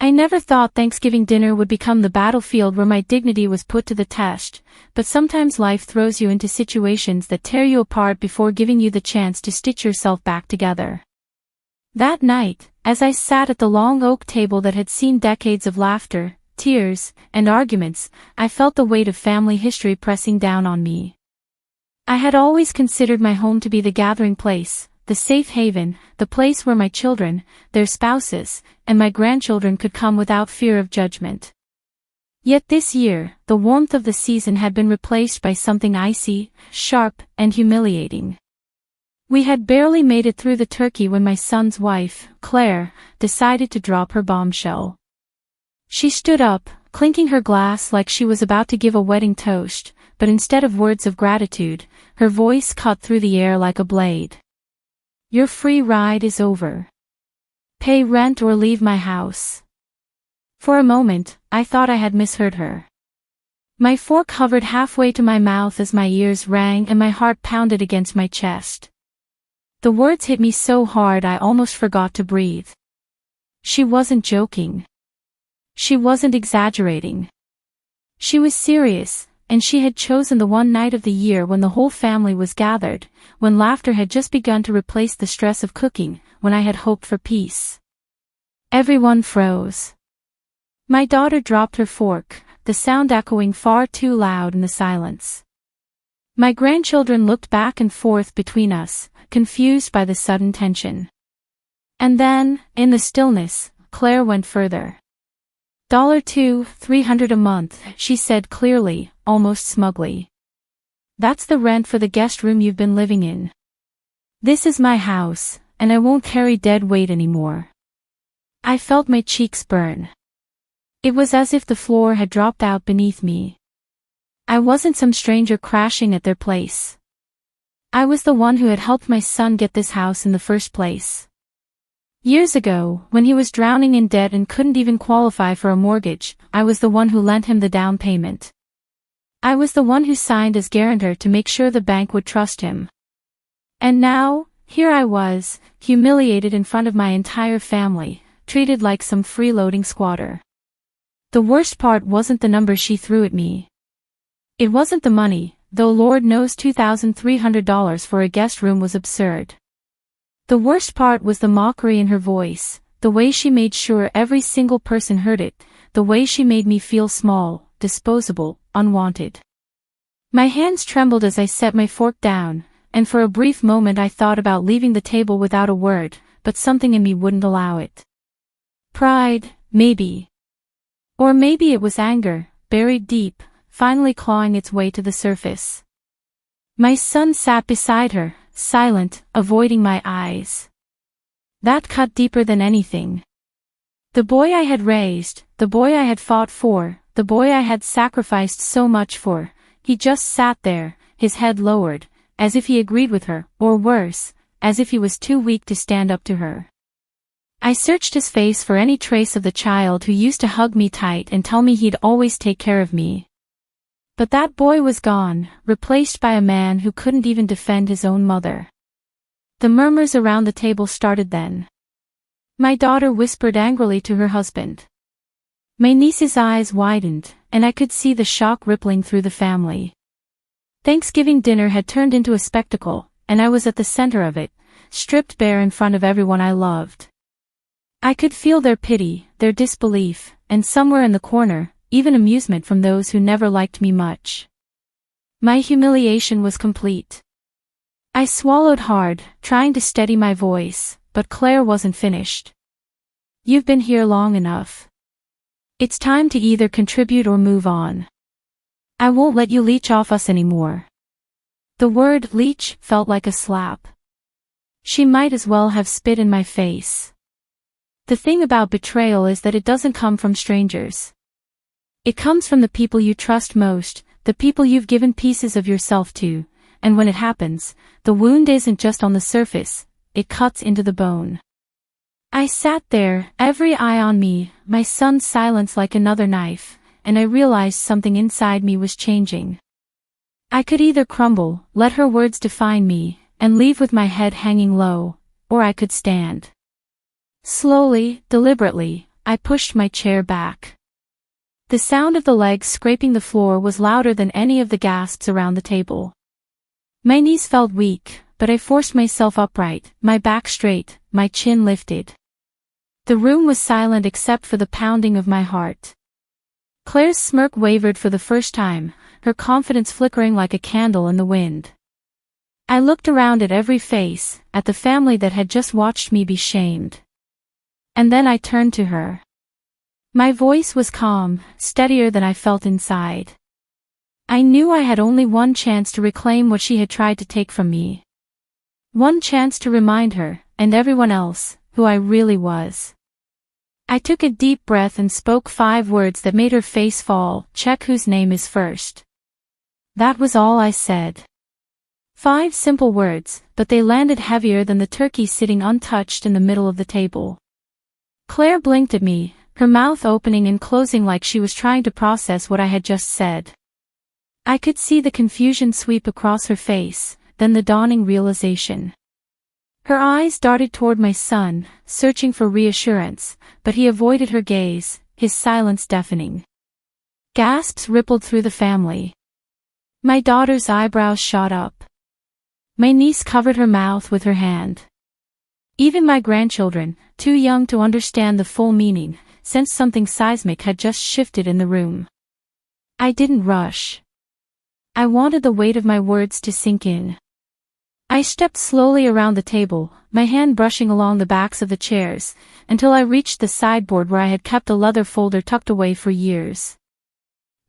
I never thought Thanksgiving dinner would become the battlefield where my dignity was put to the test, but sometimes life throws you into situations that tear you apart before giving you the chance to stitch yourself back together. That night, as I sat at the long oak table that had seen decades of laughter, tears, and arguments, I felt the weight of family history pressing down on me. I had always considered my home to be the gathering place, the safe haven, the place where my children, their spouses, and my grandchildren could come without fear of judgment. Yet this year, the warmth of the season had been replaced by something icy, sharp, and humiliating. We had barely made it through the turkey when my son's wife, Claire, decided to drop her bombshell. She stood up, clinking her glass like she was about to give a wedding toast, but instead of words of gratitude, her voice cut through the air like a blade. Your free ride is over. Pay rent or leave my house. For a moment, I thought I had misheard her. My fork hovered halfway to my mouth as my ears rang and my heart pounded against my chest. The words hit me so hard I almost forgot to breathe. She wasn't joking. She wasn't exaggerating. She was serious, and she had chosen the one night of the year when the whole family was gathered, when laughter had just begun to replace the stress of cooking, when I had hoped for peace. Everyone froze. My daughter dropped her fork, the sound echoing far too loud in the silence. My grandchildren looked back and forth between us, confused by the sudden tension. And then, in the stillness, Claire went further. $200 a month, she said clearly, almost smugly. That's the rent for the guest room you've been living in. This is my house, and I won't carry dead weight anymore. I felt my cheeks burn. It was as if the floor had dropped out beneath me. I wasn't some stranger crashing at their place. I was the one who had helped my son get this house in the first place. Years ago, when he was drowning in debt and couldn't even qualify for a mortgage, I was the one who lent him the down payment. I was the one who signed as guarantor to make sure the bank would trust him. And now, here I was, humiliated in front of my entire family, treated like some freeloading squatter. The worst part wasn't the number she threw at me. It wasn't the money, though Lord knows $2,300 for a guest room was absurd. The worst part was the mockery in her voice, the way she made sure every single person heard it, the way she made me feel small, disposable, unwanted. My hands trembled as I set my fork down, and for a brief moment I thought about leaving the table without a word, but something in me wouldn't allow it. Pride, maybe. Or maybe it was anger, buried deep, finally clawing its way to the surface. My son sat beside her, silent, avoiding my eyes. That cut deeper than anything. The boy I had raised, the boy I had fought for, the boy I had sacrificed so much for, he just sat there, his head lowered, as if he agreed with her, or worse, as if he was too weak to stand up to her. I searched his face for any trace of the child who used to hug me tight and tell me he'd always take care of me. But that boy was gone, replaced by a man who couldn't even defend his own mother. The murmurs around the table started then. My daughter whispered angrily to her husband. My niece's eyes widened, and I could see the shock rippling through the family. Thanksgiving dinner had turned into a spectacle, and I was at the center of it, stripped bare in front of everyone I loved. I could feel their pity, their disbelief, and somewhere in the corner, even amusement from those who never liked me much. My humiliation was complete. I swallowed hard, trying to steady my voice, but Claire wasn't finished. You've been here long enough. It's time to either contribute or move on. I won't let you leech off us anymore. The word leech felt like a slap. She might as well have spit in my face. The thing about betrayal is that it doesn't come from strangers. It comes from the people you trust most, the people you've given pieces of yourself to, and when it happens, the wound isn't just on the surface, it cuts into the bone. I sat there, every eye on me, my son's silence like another knife, and I realized something inside me was changing. I could either crumble, let her words define me, and leave with my head hanging low, or I could stand. Slowly, deliberately, I pushed my chair back. The sound of the legs scraping the floor was louder than any of the gasps around the table. My knees felt weak, but I forced myself upright, my back straight, my chin lifted. The room was silent except for the pounding of my heart. Claire's smirk wavered for the first time, her confidence flickering like a candle in the wind. I looked around at every face, at the family that had just watched me be shamed. And then I turned to her. My voice was calm, steadier than I felt inside. I knew I had only one chance to reclaim what she had tried to take from me. One chance to remind her, and everyone else, who I really was. I took a deep breath and spoke 5 words that made her face fall. Check whose name is first. That was all I said. 5 simple words, but they landed heavier than the turkey sitting untouched in the middle of the table. Claire blinked at me, her mouth opening and closing like she was trying to process what I had just said. I could see the confusion sweep across her face, then the dawning realization. Her eyes darted toward my son, searching for reassurance, but he avoided her gaze, his silence deafening. Gasps rippled through the family. My daughter's eyebrows shot up. My niece covered her mouth with her hand. Even my grandchildren, too young to understand the full meaning, sensed something seismic had just shifted in the room. I didn't rush. I wanted the weight of my words to sink in. I stepped slowly around the table, my hand brushing along the backs of the chairs, until I reached the sideboard where I had kept a leather folder tucked away for years.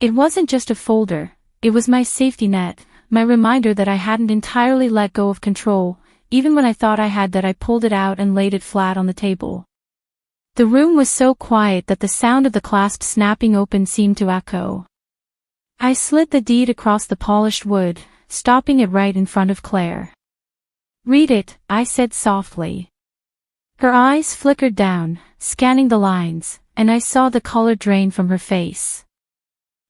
It wasn't just a folder, it was my safety net, my reminder that I hadn't entirely let go of control, even when I thought I had. That I pulled it out and laid it flat on the table. The room was so quiet that the sound of the clasp snapping open seemed to echo. I slid the deed across the polished wood, stopping it right in front of Claire. Read it, I said softly. Her eyes flickered down, scanning the lines, and I saw the color drain from her face.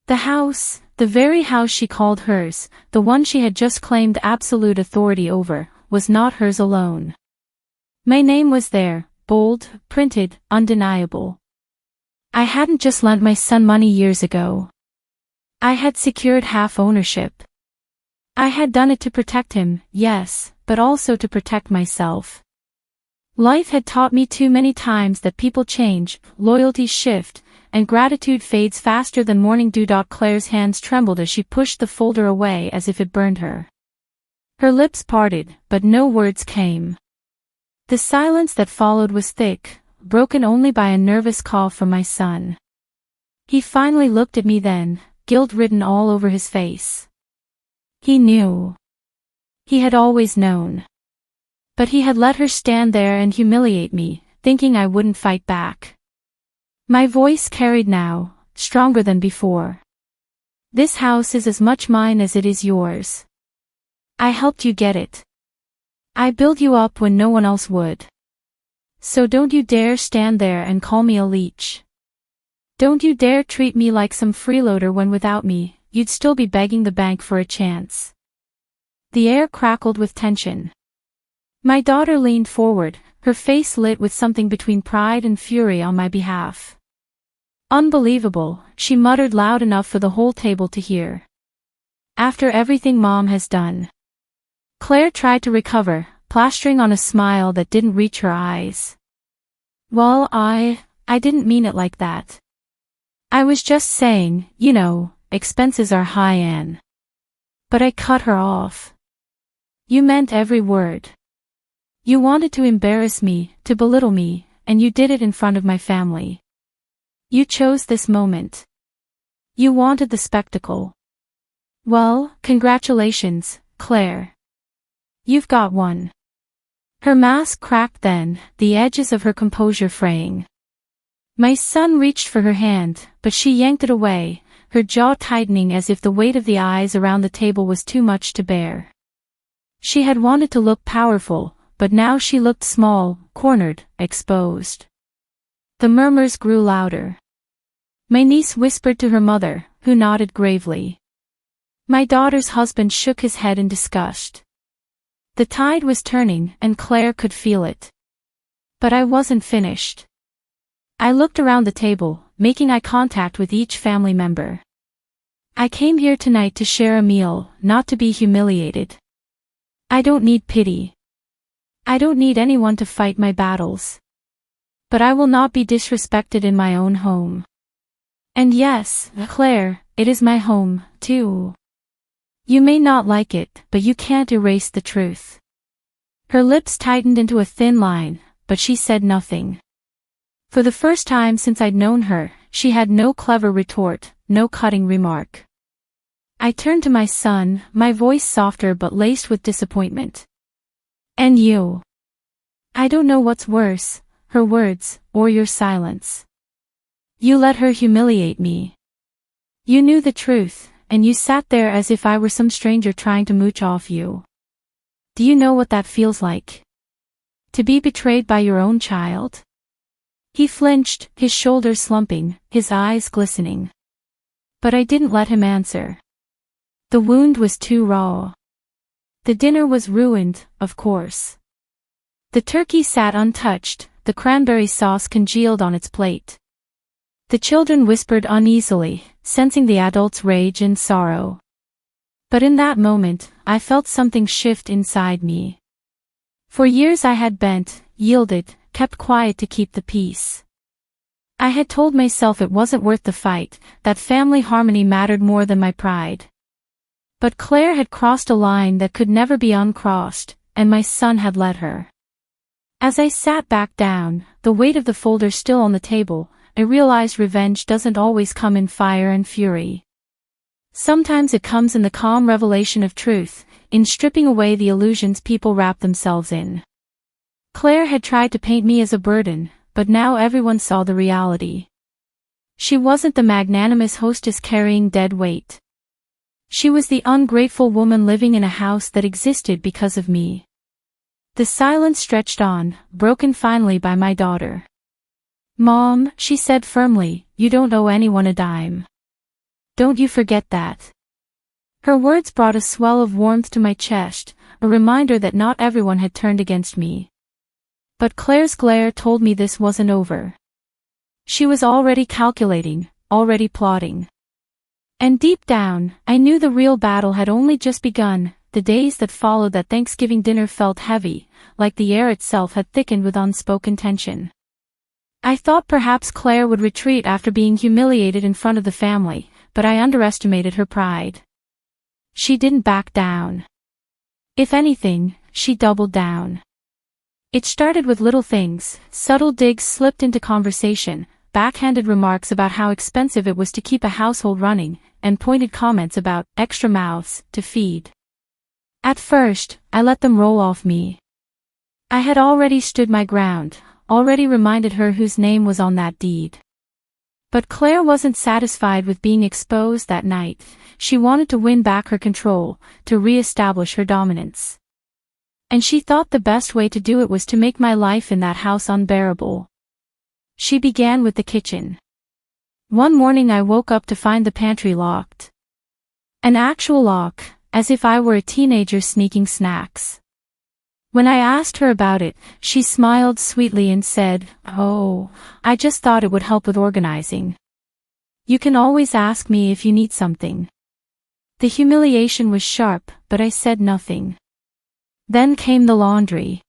The house, the very house she called hers, the one she had just claimed absolute authority over, was not hers alone. My name was there, bold, printed, undeniable. I hadn't just lent my son money years ago. I had secured half ownership. I had done it to protect him, yes, but also to protect myself. Life had taught me too many times that people change, loyalties shift, and gratitude fades faster than morning dew. Claire's hands trembled as she pushed the folder away as if it burned her. Her lips parted, but no words came. The silence that followed was thick, broken only by a nervous call from my son. He finally looked at me then, guilt written all over his face. He knew. He had always known. But he had let her stand there and humiliate me, thinking I wouldn't fight back. My voice carried now, stronger than before. This house is as much mine as it is yours. I helped you get it. I built you up when no one else would. So don't you dare stand there and call me a leech. Don't you dare treat me like some freeloader when without me, you'd still be begging the bank for a chance. The air crackled with tension. My daughter leaned forward, her face lit with something between pride and fury on my behalf. Unbelievable, she muttered loud enough for the whole table to hear. After everything Mom has done. Claire tried to recover, plastering on a smile that didn't reach her eyes. Well, I didn't mean it like that. I was just saying, you know, expenses are high, Anne. But I cut her off. You meant every word. You wanted to embarrass me, to belittle me, and you did it in front of my family. You chose this moment. You wanted the spectacle. Well, congratulations, Claire. You've got one. Her mask cracked then, the edges of her composure fraying. My son reached for her hand, but she yanked it away, her jaw tightening as if the weight of the eyes around the table was too much to bear. She had wanted to look powerful, but now she looked small, cornered, exposed. The murmurs grew louder. My niece whispered to her mother, who nodded gravely. My daughter's husband shook his head in disgust. The tide was turning, and Claire could feel it. But I wasn't finished. I looked around the table, making eye contact with each family member. I came here tonight to share a meal, not to be humiliated. I don't need pity. I don't need anyone to fight my battles. But I will not be disrespected in my own home. And yes, Claire, it is my home, too. You may not like it, but you can't erase the truth. Her lips tightened into a thin line, but she said nothing. For the first time since I'd known her, she had no clever retort, no cutting remark. I turned to my son, my voice softer but laced with disappointment. And you? I don't know what's worse, her words, or your silence. You let her humiliate me. You knew the truth, and you sat there as if I were some stranger trying to mooch off you. Do you know what that feels like? To be betrayed by your own child? He flinched, his shoulders slumping, his eyes glistening. But I didn't let him answer. The wound was too raw. The dinner was ruined, of course. The turkey sat untouched, the cranberry sauce congealed on its plate. The children whispered uneasily, sensing the adults' rage and sorrow. But in that moment, I felt something shift inside me. For years I had bent, yielded, kept quiet to keep the peace. I had told myself it wasn't worth the fight, that family harmony mattered more than my pride. But Claire had crossed a line that could never be uncrossed, and my son had let her. As I sat back down, the weight of the folder still on the table, I realized revenge doesn't always come in fire and fury. Sometimes it comes in the calm revelation of truth, in stripping away the illusions people wrap themselves in. Claire had tried to paint me as a burden, but now everyone saw the reality. She wasn't the magnanimous hostess carrying dead weight. She was the ungrateful woman living in a house that existed because of me. The silence stretched on, broken finally by my daughter. "Mom," she said firmly, "you don't owe anyone a dime. Don't you forget that." Her words brought a swell of warmth to my chest, a reminder that not everyone had turned against me. But Claire's glare told me this wasn't over. She was already calculating, already plotting. And deep down, I knew the real battle had only just begun. The days that followed that Thanksgiving dinner felt heavy, like the air itself had thickened with unspoken tension. I thought perhaps Claire would retreat after being humiliated in front of the family, but I underestimated her pride. She didn't back down. If anything, she doubled down. It started with little things, subtle digs slipped into conversation, backhanded remarks about how expensive it was to keep a household running, and pointed comments about extra mouths to feed. At first, I let them roll off me. I had already stood my ground, already reminded her whose name was on that deed. But Claire wasn't satisfied with being exposed that night. She wanted to win back her control, to re-establish her dominance. And she thought the best way to do it was to make my life in that house unbearable. She began with the kitchen. One morning I woke up to find the pantry locked. An actual lock, as if I were a teenager sneaking snacks. When I asked her about it, she smiled sweetly and said, "Oh, I just thought it would help with organizing. You can always ask me if you need something." The humiliation was sharp, but I said nothing. Then came the laundry.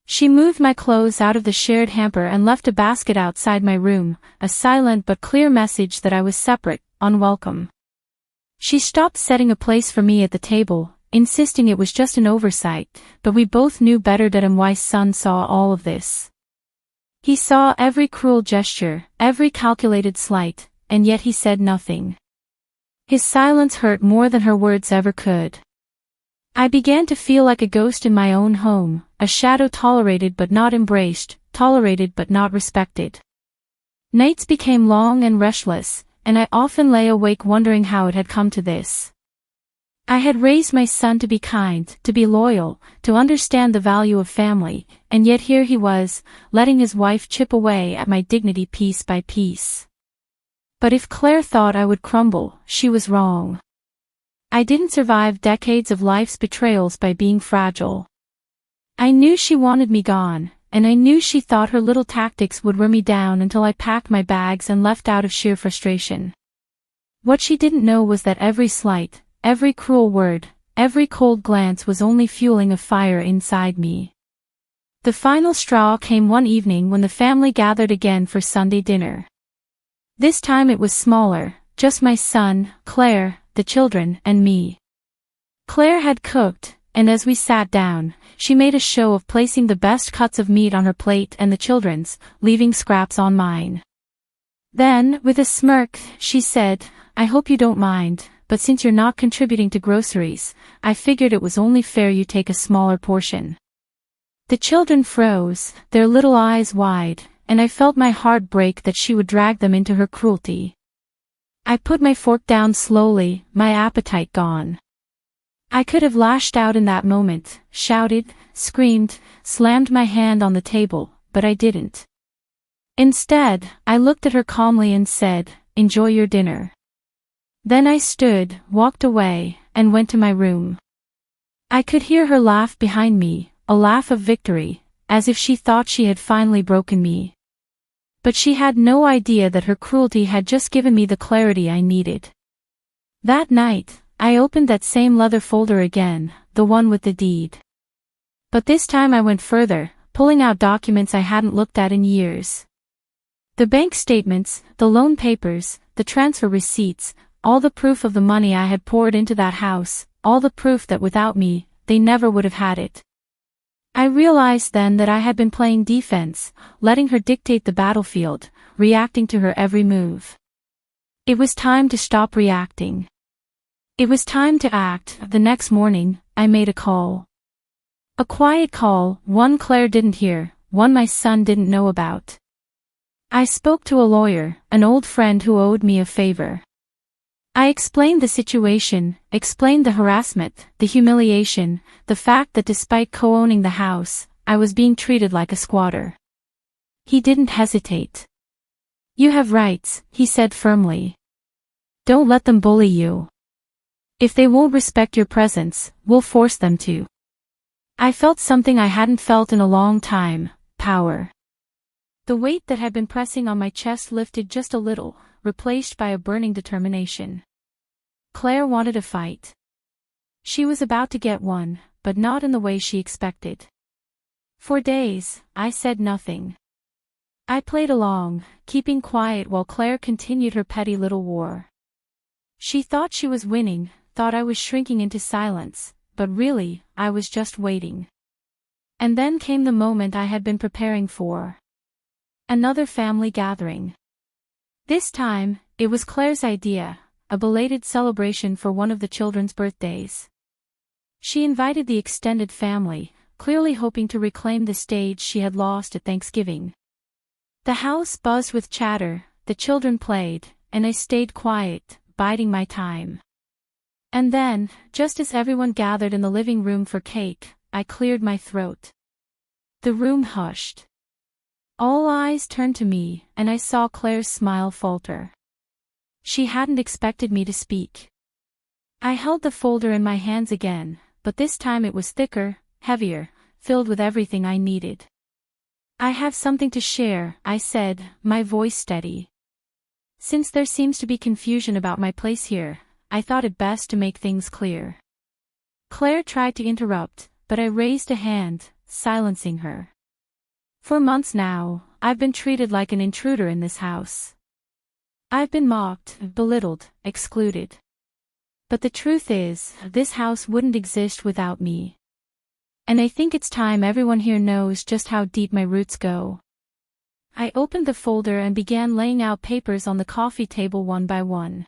She moved my clothes out of the shared hamper and left a basket outside my room, a silent but clear message that I was separate, unwelcome. She stopped setting a place for me at the table, insisting it was just an oversight, but we both knew better that my son saw all of this. He saw every cruel gesture, every calculated slight, and yet he said nothing. His silence hurt more than her words ever could. I began to feel like a ghost in my own home, a shadow tolerated but not embraced, tolerated but not respected. Nights became long and restless, and I often lay awake wondering how it had come to this. I had raised my son to be kind, to be loyal, to understand the value of family, and yet here he was, letting his wife chip away at my dignity piece by piece. But if Claire thought I would crumble, she was wrong. I didn't survive decades of life's betrayals by being fragile. I knew she wanted me gone, and I knew she thought her little tactics would wear me down until I packed my bags and left out of sheer frustration. What she didn't know was that every slight, every cruel word, every cold glance was only fueling a fire inside me. The final straw came one evening when the family gathered again for Sunday dinner. This time it was smaller, just my son, Claire, the children, and me. Claire had cooked, and as we sat down, she made a show of placing the best cuts of meat on her plate and the children's, leaving scraps on mine. Then, with a smirk, she said, "I hope you don't mind, but since you're not contributing to groceries, I figured it was only fair you take a smaller portion." The children froze, their little eyes wide, and I felt my heart break that she would drag them into her cruelty. I put my fork down slowly, my appetite gone. I could have lashed out in that moment, shouted, screamed, slammed my hand on the table, but I didn't. Instead, I looked at her calmly and said, "Enjoy your dinner." Then I stood, walked away, and went to my room. I could hear her laugh behind me, a laugh of victory, as if she thought she had finally broken me. But she had no idea that her cruelty had just given me the clarity I needed. That night, I opened that same leather folder again, the one with the deed. But this time I went further, pulling out documents I hadn't looked at in years. The bank statements, the loan papers, the transfer receipts, all the proof of the money I had poured into that house, all the proof that without me, they never would have had it. I realized then that I had been playing defense, letting her dictate the battlefield, reacting to her every move. It was time to stop reacting. It was time to act. The next morning, I made a call. A quiet call, one Claire didn't hear, one my son didn't know about. I spoke to a lawyer, an old friend who owed me a favor. I explained the situation, explained the harassment, the humiliation, the fact that despite co-owning the house, I was being treated like a squatter. He didn't hesitate. "You have rights," he said firmly. "Don't let them bully you. If they won't respect your presence, we'll force them to." I felt something I hadn't felt in a long time, power. The weight that had been pressing on my chest lifted just a little, replaced by a burning determination. Claire wanted a fight. She was about to get one, but not in the way she expected. For days, I said nothing. I played along, keeping quiet while Claire continued her petty little war. She thought she was winning, thought I was shrinking into silence, but really, I was just waiting. And then came the moment I had been preparing for. Another family gathering. This time, it was Claire's idea, a belated celebration for one of the children's birthdays. She invited the extended family, clearly hoping to reclaim the stage she had lost at Thanksgiving. The house buzzed with chatter, the children played, and I stayed quiet, biding my time. And then, just as everyone gathered in the living room for cake, I cleared my throat. The room hushed. All eyes turned to me, and I saw Claire's smile falter. She hadn't expected me to speak. I held the folder in my hands again, but this time it was thicker, heavier, filled with everything I needed. "I have something to share," I said, my voice steady. "Since there seems to be confusion about my place here, I thought it best to make things clear." Claire tried to interrupt, but I raised a hand, silencing her. "For months now, I've been treated like an intruder in this house. I've been mocked, belittled, excluded. But the truth is, this house wouldn't exist without me. And I think it's time everyone here knows just how deep my roots go." I opened the folder and began laying out papers on the coffee table one by one.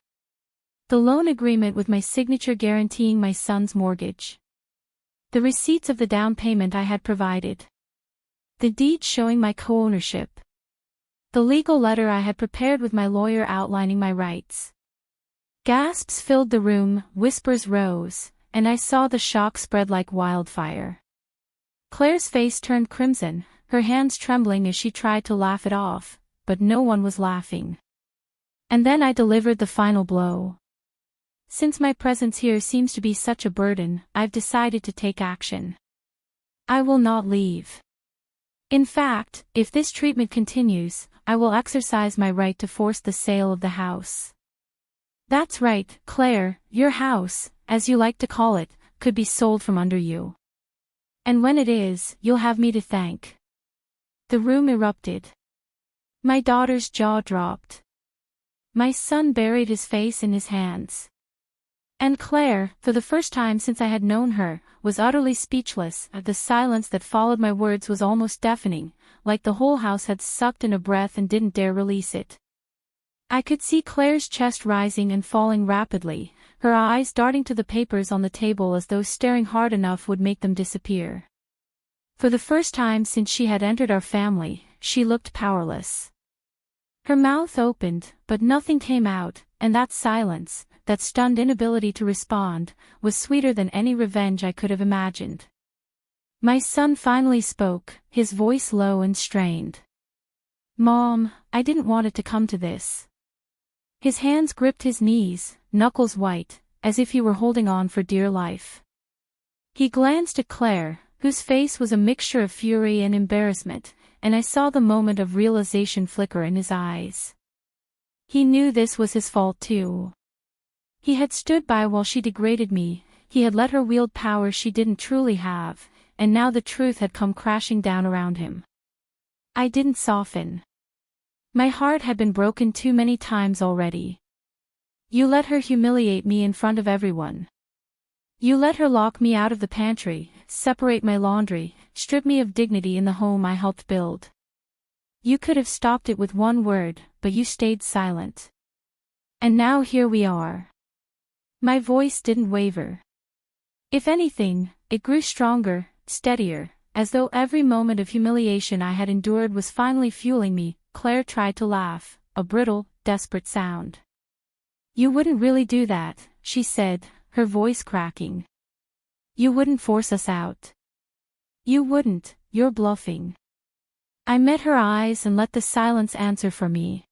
The loan agreement with my signature guaranteeing my son's mortgage. The receipts of the down payment I had provided. The deed showing my co-ownership. The legal letter I had prepared with my lawyer outlining my rights. Gasps filled the room, whispers rose, and I saw the shock spread like wildfire. Claire's face turned crimson, her hands trembling as she tried to laugh it off, but no one was laughing. And then I delivered the final blow. "Since my presence here seems to be such a burden, I've decided to take action. I will not leave. In fact, if this treatment continues, I will exercise my right to force the sale of the house. That's right, Claire, your house, as you like to call it, could be sold from under you. And when it is, you'll have me to thank. The room erupted. My daughter's jaw dropped. My son buried his face in his hands. And Claire, for the first time since I had known her, was utterly speechless. The silence that followed my words was almost deafening, like the whole house had sucked in a breath and didn't dare release it. I could see Claire's chest rising and falling rapidly, her eyes darting to the papers on the table as though staring hard enough would make them disappear. For the first time since she had entered our family, she looked powerless. Her mouth opened, but nothing came out, and that silence, that stunned inability to respond, was sweeter than any revenge I could have imagined. My son finally spoke, his voice low and strained. "Mom, I didn't want it to come to this." His hands gripped his knees, knuckles white, as if he were holding on for dear life. He glanced at Claire, whose face was a mixture of fury and embarrassment, and I saw the moment of realization flicker in his eyes. He knew this was his fault too. He had stood by while she degraded me, he had let her wield power she didn't truly have, and now the truth had come crashing down around him. I didn't soften. My heart had been broken too many times already. You let her humiliate me in front of everyone. You let her lock me out of the pantry, separate my laundry, strip me of dignity in the home I helped build. You could have stopped it with one word, but you stayed silent. And now here we are. My voice didn't waver. If anything, it grew stronger, steadier, as though every moment of humiliation I had endured was finally fueling me. Claire tried to laugh, a brittle, desperate sound. "You wouldn't really do that," she said, her voice cracking. "You wouldn't force us out. You wouldn't, you're bluffing." I met her eyes and let the silence answer for me.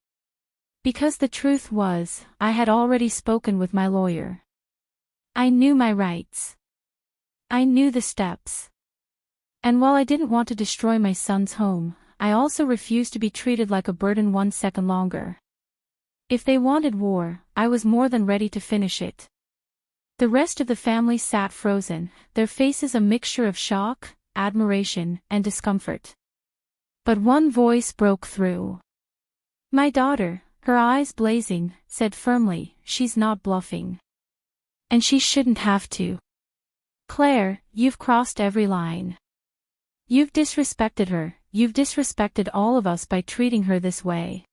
Because the truth was, I had already spoken with my lawyer. I knew my rights. I knew the steps. And while I didn't want to destroy my son's home, I also refused to be treated like a burden 1 second longer. If they wanted war, I was more than ready to finish it. The rest of the family sat frozen, their faces a mixture of shock, admiration, and discomfort. But one voice broke through. My daughter, her eyes blazing, said firmly, "She's not bluffing. And she shouldn't have to. Claire, you've crossed every line. You've disrespected her, you've disrespected all of us by treating her this way.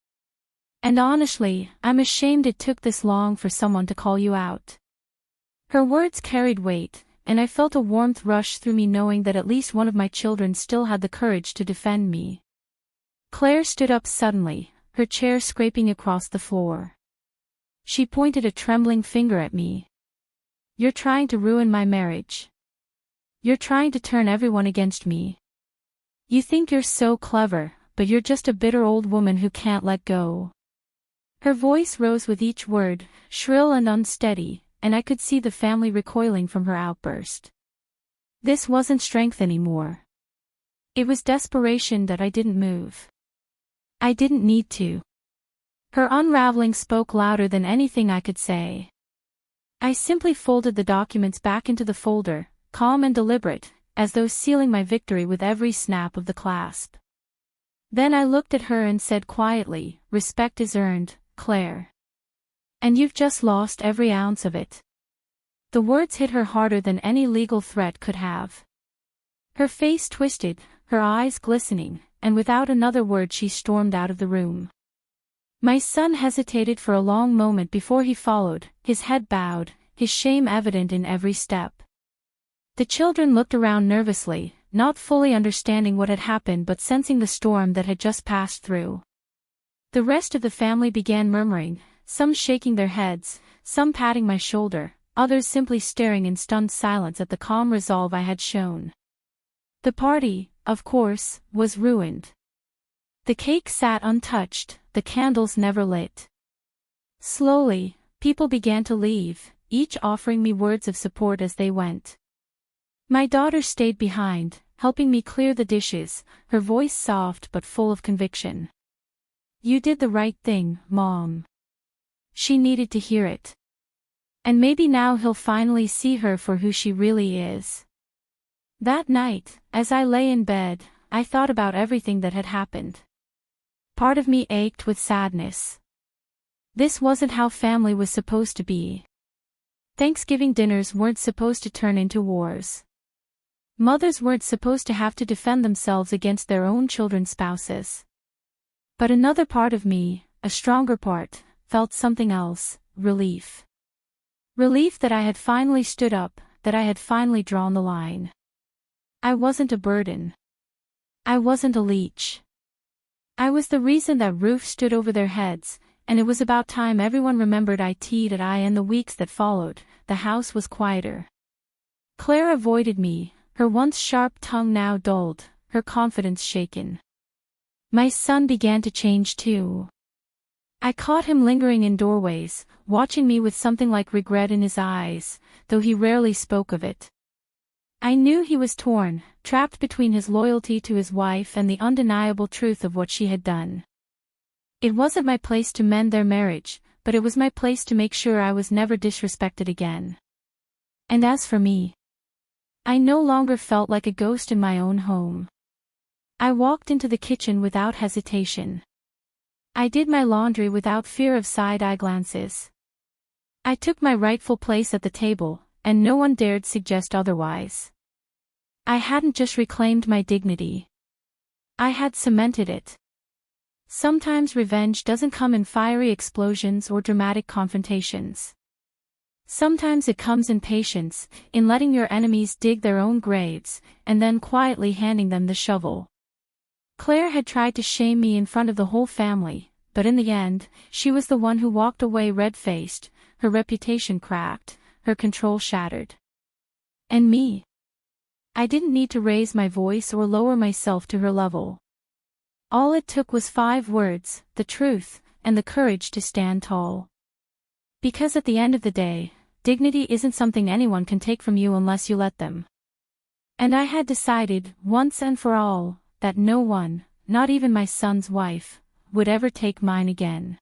And honestly, I'm ashamed it took this long for someone to call you out." Her words carried weight, and I felt a warmth rush through me knowing that at least one of my children still had the courage to defend me. Claire stood up suddenly, her chair scraping across the floor. She pointed a trembling finger at me. "You're trying to ruin my marriage. You're trying to turn everyone against me. You think you're so clever, but you're just a bitter old woman who can't let go." Her voice rose with each word, shrill and unsteady, and I could see the family recoiling from her outburst. This wasn't strength anymore. It was desperation that I didn't move. I didn't need to. Her unraveling spoke louder than anything I could say. I simply folded the documents back into the folder, calm and deliberate, as though sealing my victory with every snap of the clasp. Then I looked at her and said quietly, "Respect is earned, Claire. And you've just lost every ounce of it." The words hit her harder than any legal threat could have. Her face twisted, her eyes glistening, and without another word she stormed out of the room. My son hesitated for a long moment before he followed, his head bowed, his shame evident in every step. The children looked around nervously, not fully understanding what had happened but sensing the storm that had just passed through. The rest of the family began murmuring, some shaking their heads, some patting my shoulder, others simply staring in stunned silence at the calm resolve I had shown. The party, of course, was ruined. The cake sat untouched, the candles never lit. Slowly, people began to leave, each offering me words of support as they went. My daughter stayed behind, helping me clear the dishes, her voice soft but full of conviction. "You did the right thing, Mom." She needed to hear it. And maybe now he'll finally see her for who she really is. That night, as I lay in bed, I thought about everything that had happened. Part of me ached with sadness. This wasn't how family was supposed to be. Thanksgiving dinners weren't supposed to turn into wars. Mothers weren't supposed to have to defend themselves against their own children's spouses. But another part of me, a stronger part, felt something else: relief. Relief that I had finally stood up, that I had finally drawn the line. I wasn't a burden. I wasn't a leech. I was the reason that roof stood over their heads, and it was about time everyone remembered it. In the weeks that followed, the house was quieter. Claire avoided me, her once sharp tongue now dulled, her confidence shaken. My son began to change too. I caught him lingering in doorways, watching me with something like regret in his eyes, though he rarely spoke of it. I knew he was torn, trapped between his loyalty to his wife and the undeniable truth of what she had done. It wasn't my place to mend their marriage, but it was my place to make sure I was never disrespected again. And as for me, I no longer felt like a ghost in my own home. I walked into the kitchen without hesitation. I did my laundry without fear of side-eye glances. I took my rightful place at the table, and no one dared suggest otherwise. I hadn't just reclaimed my dignity. I had cemented it. Sometimes revenge doesn't come in fiery explosions or dramatic confrontations. Sometimes it comes in patience, in letting your enemies dig their own graves, and then quietly handing them the shovel. Claire had tried to shame me in front of the whole family, but in the end, she was the one who walked away red-faced, her reputation cracked, her control shattered. And me? I didn't need to raise my voice or lower myself to her level. All it took was 5 words, the truth, and the courage to stand tall. Because at the end of the day, dignity isn't something anyone can take from you unless you let them. And I had decided, once and for all, that no one, not even my son's wife, would ever take mine again.